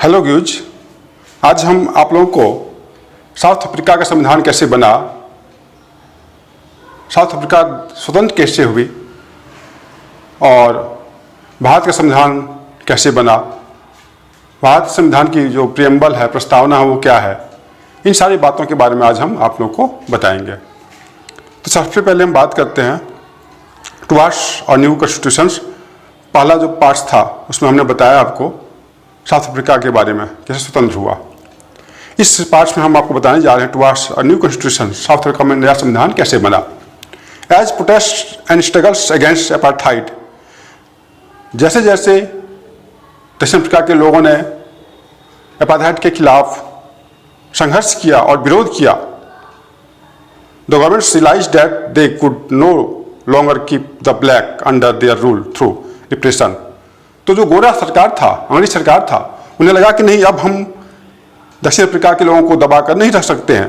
Hello gives, आज हम आप लोगों को साउथ अफ्रीका का संविधान कैसे बना, साउथ अफ्रीका स्वतंत्र कैसे हुई और भारत का संविधान कैसे बना, भारत संविधान की जो प्रियम्बल है, प्रस्तावना है, वो क्या है, इन सारी बातों के बारे में आज हम आप लोगों को बताएंगे। तो सबसे पहले हम बात करते हैं टुवर्ड्स और न्यू कॉन्स्टिट्यूशंस। पहला जो पार्ट था उसमें हमने बताया आपको साउथ अफ्रीका के बारे में, कैसे स्वतंत्र हुआ। इस पार्ट में हम आपको बताने जा रहे हैं टुवर्ड्स और न्यू कॉन्स्टिट्यूशन, साउथ अफ्रीका में नया संविधान कैसे बना। As protest and struggles against apartheid, जैसे जैसे दक्षिण अफ्रीका के लोगों ने अपार्थाइड के खिलाफ संघर्ष किया और विरोध किया, the government realized that they could no longer keep the black under their rule through repression. तो जो गोरा सरकार था, अंग्रेज सरकार था, उन्हें लगा कि नहीं, अब हम दक्षिण अफ्रीका के लोगों को दबा कर नहीं रख सकते हैं।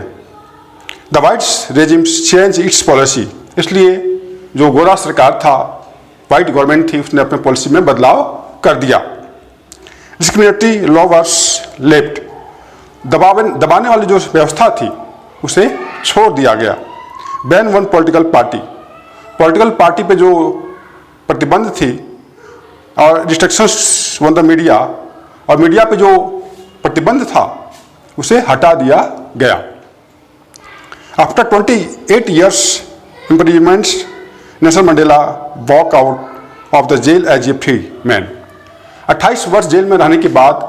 The whites regimes change its policy, इसलिए जो गोरा सरकार था, वाइट गवर्नमेंट थी, उसने अपने पॉलिसी में बदलाव कर दिया। डिस्क्रिमिनेटरी लॉ वाज लेफ्ट, दबाने वाली जो व्यवस्था थी उसे छोड़ दिया गया। बैन वन पॉलिटिकल पार्टी पे जो प्रतिबंध थी और रिस्ट्रिक्शंस ऑन द मीडिया, और मीडिया पे जो प्रतिबंध था उसे हटा दिया गया। After 28 years imprisonment, Nelson Mandela walk out of the jail as a free man. 28 वर्ष जेल में रहने के बाद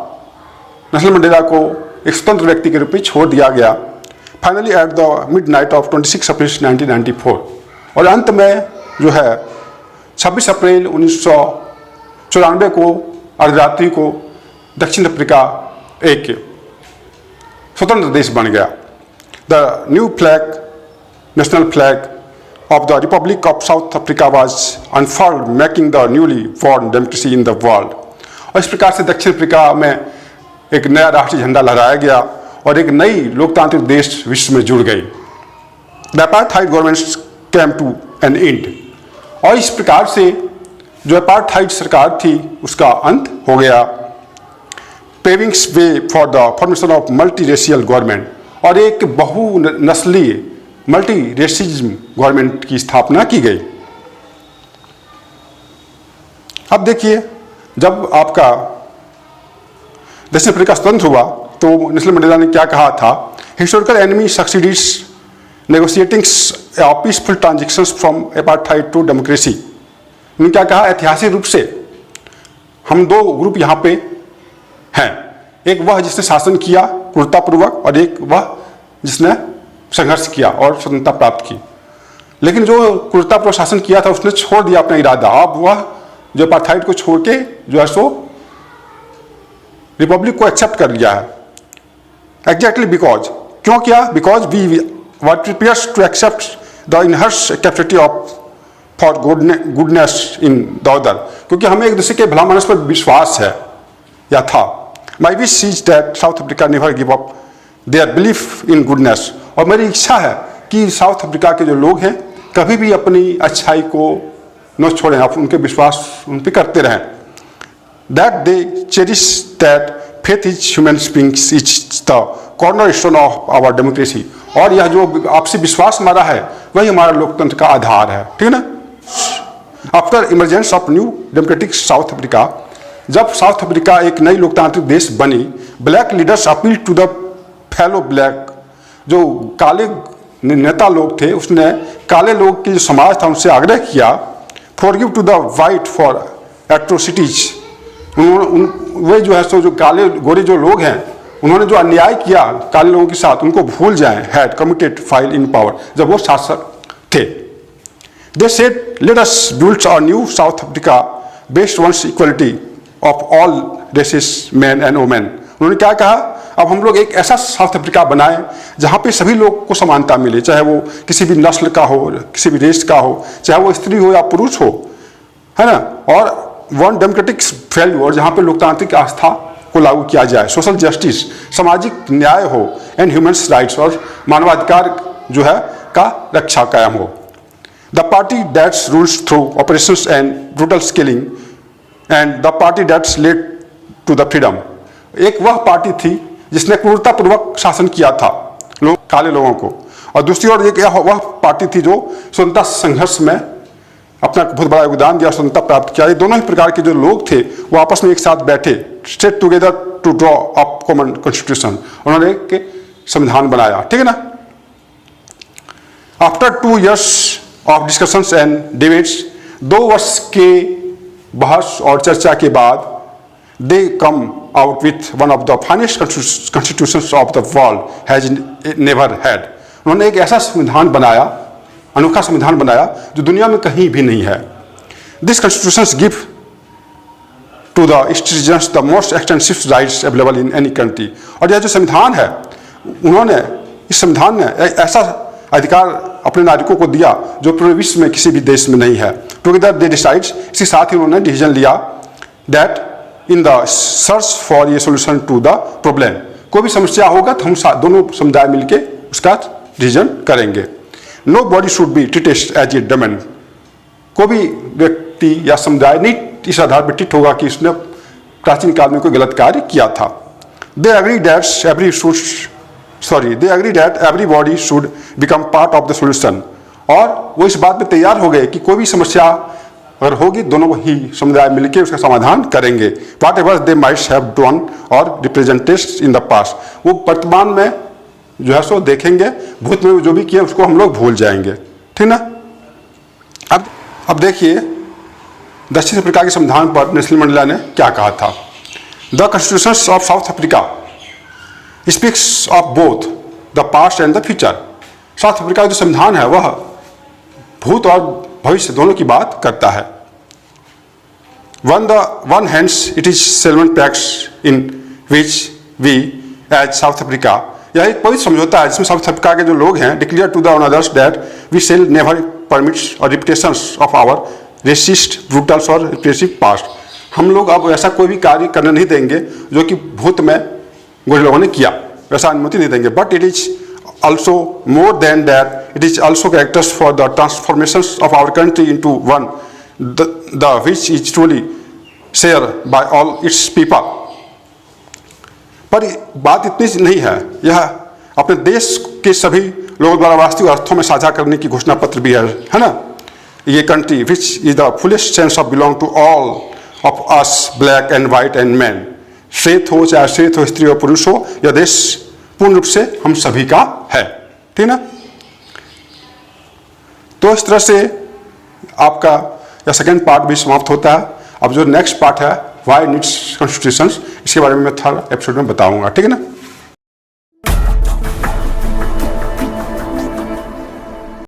नेल्सन मंडेला को एक स्वतंत्र व्यक्ति के रूप में छोड़ दिया गया। Finally at the midnight of 26 अप्रैल 1994, और अंत में जो है 26 अप्रैल 1994 को अर्धरात्रि को दक्षिण अफ्रीका एक स्वतंत्र देश बन गया। The new flag, national flag of the Republic of South Africa was unfurled, making the newly born democracy in the world. और इस प्रकार से दक्षिण अफ्रीका में एक नया राष्ट्रीय झंडा लहराया गया और एक नई लोकतांत्रिक देश विश्व में जुड़ गई। The apartheid government came to an end, और इस प्रकार से जो अपार्थाइड सरकार थी उसका अंत हो गया। Pavings way for the formation of multiracial government, और एक बहुनस्लीय मल्टी रेसिज्म गवर्नमेंट की स्थापना की गई। अब देखिए, जब आपका दक्षिण अफ्रीका स्वतंत्र हुआ तो नेल्सन मंडेला ने क्या कहा था, historical enemy succeeds negotiating peaceful transitions from apartheid to democracy. उन्होंने क्या कहा, ऐतिहासिक रूप से हम दो ग्रुप यहाँ पे हैं, एक वह जिसने शासन किया क्रूरतापूर्वक और एक वह जिसने संघर्ष किया और स्वतंत्रता प्राप्त की। लेकिन जो क्रूरतापूर्वक शासन किया था उसने छोड़ दिया अपना इरादा, अब वह जो अपार्थाइड को छोड़ के जो है सो रिपब्लिक को एक्सेप्ट कर लिया है। एग्जैक्टली बिकॉज, क्यों किया, because we were prepared to accept the inherent capacity of for goodness in the other, क्योंकि हमें एक दूसरे के भला मानस पर विश्वास है या था। My wish is that South Africa never give up their belief in goodness, और मेरी इच्छा है कि साउथ अफ्रीका के जो लोग हैं कभी भी अपनी अच्छाई को न छोड़ें, आप उनके विश्वास उन पर करते रहें। That they cherish that faith is human beings is the corner stone of our democracy, और यह जो आपसी विश्वास हमारा है वही हमारा लोकतंत्र का आधार है, ठीक है ना। After emergence of new democratic South Africa, जब साउथ अफ्रीका एक नई लोकतांत्रिक देश बनी, black leaders appeal to the fellow black, जो काले नेता लोग थे उसने काले लोग की जो समाज था उनसे आग्रह किया, forgive to the white for atrocities. वे जो है सो जो काले गोरे जो लोग हैं उन्होंने जो अन्याय किया काले लोगों के साथ उनको भूल जाएं, had committed file in power, जब वो शासक थे। They said let us build a new South Africa based on equality of all races man and women. उन्होंने क्या कहा, अब हम लोग एक ऐसा साउथ अफ्रीका बनाएं जहाँ पे सभी लोग को समानता मिले, चाहे वो किसी भी नस्ल का हो, किसी भी रेस का हो, चाहे वो स्त्री हो या पुरुष हो, है ना। और वन डेमोक्रेटिक वैल्यू, और जहाँ पे लोकतांत्रिक आस्था को लागू किया जाए, सोशल जस्टिस, सामाजिक न्याय हो, एंड ह्यूमन्स राइट्स, और मानवाधिकार जो है का रक्षा कायम हो। The party that's rules through operations and brutal skilling and the party that's led to the freedom, एक वह पार्टी थी जिसने क्रूरतापूर्वक शासन किया था काले लोगों को, और दूसरी ओर एक वह पार्टी थी जो स्वतंत्रता संघर्ष में अपना बहुत बड़ा योगदान दिया, स्वतंत्रता प्राप्त किया। ये दोनों ही प्रकार के जो लोग थे वो आपस में एक साथ बैठे, state together to draw up common constitution, उन्होंने एक संविधान बनाया, ठीक है ना। After 2 years of discussions and debates, 2 वर्ष के बहस और चर्चा के बाद they come out with one of the finest constitutions of the world has never had। उन्होंने एक ऐसा संविधान बनाया, अनोखा संविधान बनाया जो दुनिया में कहीं भी नहीं है। This constitutions give to the citizens the most extensive rights available in any country। और यह जो संविधान है, उन्होंने इस संविधान ने ऐसा अधिकार अपने नागरिकों को दिया जो पूरे विश्व में किसी भी देश में नहीं है। टुगेदर दे डिसाइड्स, इसके साथ ही उन्होंने डिसीजन लिया that in the search for a solution to the problem, कोई भी समस्या होगा तो हम दोनों समुदाय मिलके उसका डिसीजन करेंगे। Nobody should be treated as a demon, कोई भी व्यक्ति या समुदाय नहीं इस आधार पर ट्रीट होगा कि उसने प्राचीन काल में कोई गलत कार्य किया था। They agree that everybody should become part of the solution, और वो इस बात पे तैयार हो गए कि कोई भी समस्या अगर होगी दोनों ही समुदाय मिलकर उसका समाधान करेंगे। What ever they might have done और रिप्रेजेंटेड इन द पास्ट, वो वर्तमान में जो है सो देखेंगे, भूत में जो भी किए उसको हम लोग भूल जाएंगे, ठीक ना। अब देखिए दक्षिण अफ्रीका के संविधान पर नेल्सन मंडेला ने क्या कहा था। The constitution of South Africa speaks of both the past and the future. South Africa का जो संविधान है वह भूत और भविष्य दोनों की बात करता है। One hands it is settlement pact in which we as South Africa, यह एक पवित्र समझौता है जिसमें साउथ अफ्रीका के जो लोग हैं declare to the others that we shall never permits और repetitions of our racist brutals और रिप्रेसिव पास्ट। हम लोग अब ऐसा कोई भी कार्य करने नहीं देंगे जो कि भूत में गोरे लोगों ने किया, वैसा अनुमति नहीं देंगे। But it is also more than that, it is also characters for the transformations of our country into one the which is truly shared by all its people। पर बात इतनी नहीं है, यह अपने देश के सभी लोगों द्वारा वास्तविक अर्थों में साझा करने की घोषणा पत्र भी है ना। ये country which is the fullest sense of belong to all of us black and white and men, श्वेत हो चाहे श्वेत हो, स्त्री हो पुरुष हो, यह देश पूर्ण रूप से हम सभी का है, ठीक ना। तो इस तरह से आपका यह सेकेंड पार्ट भी समाप्त होता है। अब जो नेक्स्ट पार्ट है व्हाई नीड्स कॉन्स्टिट्यूशंस, इसके बारे में मैं थर्ड एपिसोड में बताऊंगा, ठीक है ना।